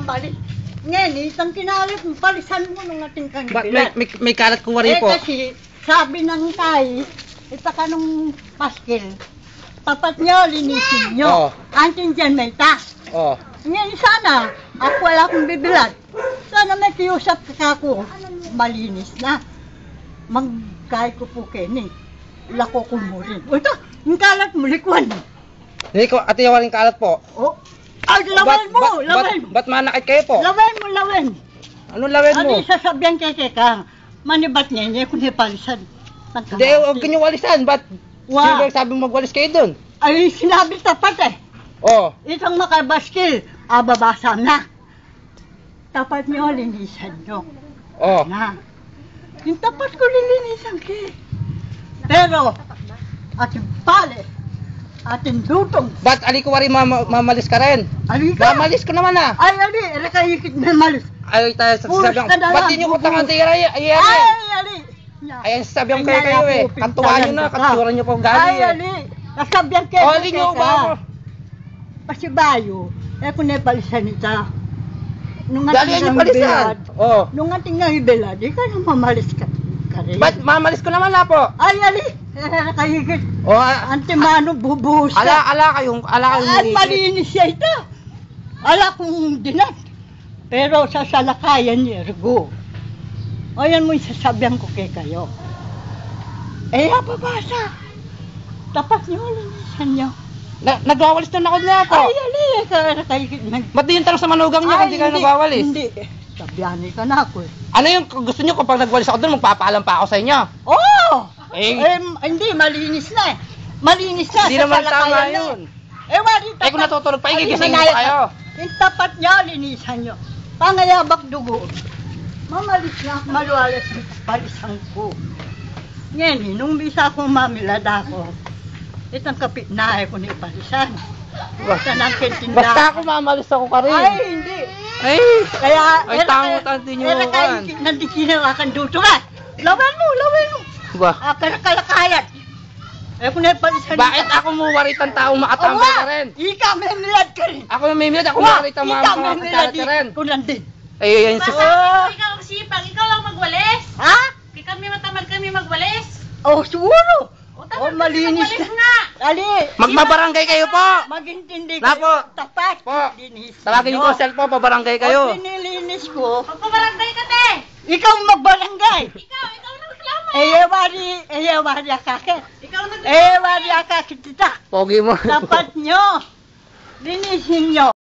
mabalik. Ngayon, isang kinalit mo, palisan mo nung ating kang Ba't bilat. may kalat ko wari po? Kasi, sabi ng tay, itaka nung paskil, tapat nyo, linisin nyo. Oh. Antin dyan may tas. Oh. Ngayon, sana, ako wala akong bibilat. Sana may kiusap ka ako, malinis na. Magkahit ko po kini. Lako ko mo rin. O ito, yung kalat mo, likwan. Hindi ko, ate waring kalat po. Oh. Ay, lawan mo, lawan. Ba't manakit kayo po? Lawan mo, lawan. Anong lawen mo? Ano sasabihan kay Kekang? Manibat niya, hindi ko nipalisan. Hindi, huwag kanyo walisan. Ba't? Wow. Sino sabi mo magwalis kayo dun? Ay, sinabi tapat eh. Oh. Itong makabaskil, babasa na. Tapat niyo, linisan niyo. Oh. Na. Yung tapat ko lilinisan kay. Pero, ating pali, ating dutong. Ba't ali ko wari mamalis ka rin? Ali ka? Mamalis ko naman ah. Ay, ali, rekayikit na malis. Ay, tayo sa Puros sabi ka na ba't lang, di nyo ko bubuhos. tangan tayo ay Ay, ali. Ayan, sasabihan kayo kayo eh. Katuwa nyo na, katura nyo pong gali Ay, eh. ali. Nasabihan kayo. O, ali nyo ba ako? Pasibayo, kung napalisan ita. Nung Gali nyo palisan. Oh. Nung ating nahibilad, di ka nang mamalis ka rin. Ba't mamalis ko naman na po? Ay, ali. Nakahigit. Oh, Antimano, bubuhos ka. ala kayong Ay, malinis siya ito. Ala kung dinat. Pero sa salakayan niya, ergo. Ayan mo yung sasabihan ko kay kayo. Eh, babasa. Tapat niyo, linisan niyo. Nagwawalis na ako na po. Ay, ali. Nakahigit. Ba't di yung tanong sa manugang niyo kung di kayo nagwawalis? Hindi. Sabihanin ka na ako eh. Ano yung gusto niyo kapag nagwalis ako doon, magpapaalam pa ako sa inyo? Oh! Eh, Hindi, malinis na eh. Malinis na. Hindi sa naman salakayan tama na yun. Eh, wali tapat. Kung natutulog pa, Ay, igigising mo manayat pa kayo. ka. Yung tapat niya, linisan niyo. Pangayabak dugo. Mamalis na, maluwalas yung palisan ko. Ngayon, nung bisa akong mamilada ako, itang kapit na ako ni palisan. Basta nang kintinda. Basta ako mamalis ako ka rin. Ay, hindi. Ay, Kaya, ay tango-tanti niyo kan. nandikinawa kang duto ka. Lawan mo. Ba? Kalakayat. Eh, kung napalisan Bakit ako mo waritan taong makatambay ka rin? Ikaw may milad ka rin. Ako may milad, ako waritan Ikaw may milad ka rin. Kung nandin. Ay, yan Basta si... ikaw ang sipag, ikaw lang magwalis. Ha? Kami matamad kami magwalis. Oh, siguro. O tamad malinis magwalis ka. nga. Ali. Magmabarangay kayo po! Magintindi Na po. Tapat. Po. Linis. Tawagin ko cellphone, pabarangay kayo. Pag nililinis ko, Magpabarangay ka te. ikaw magbarangay. Ikaw na reklamo. Wari akakit. Ikaw na Wari akakit kita. Pogi mo. Tapat nyo. Linisin nyo.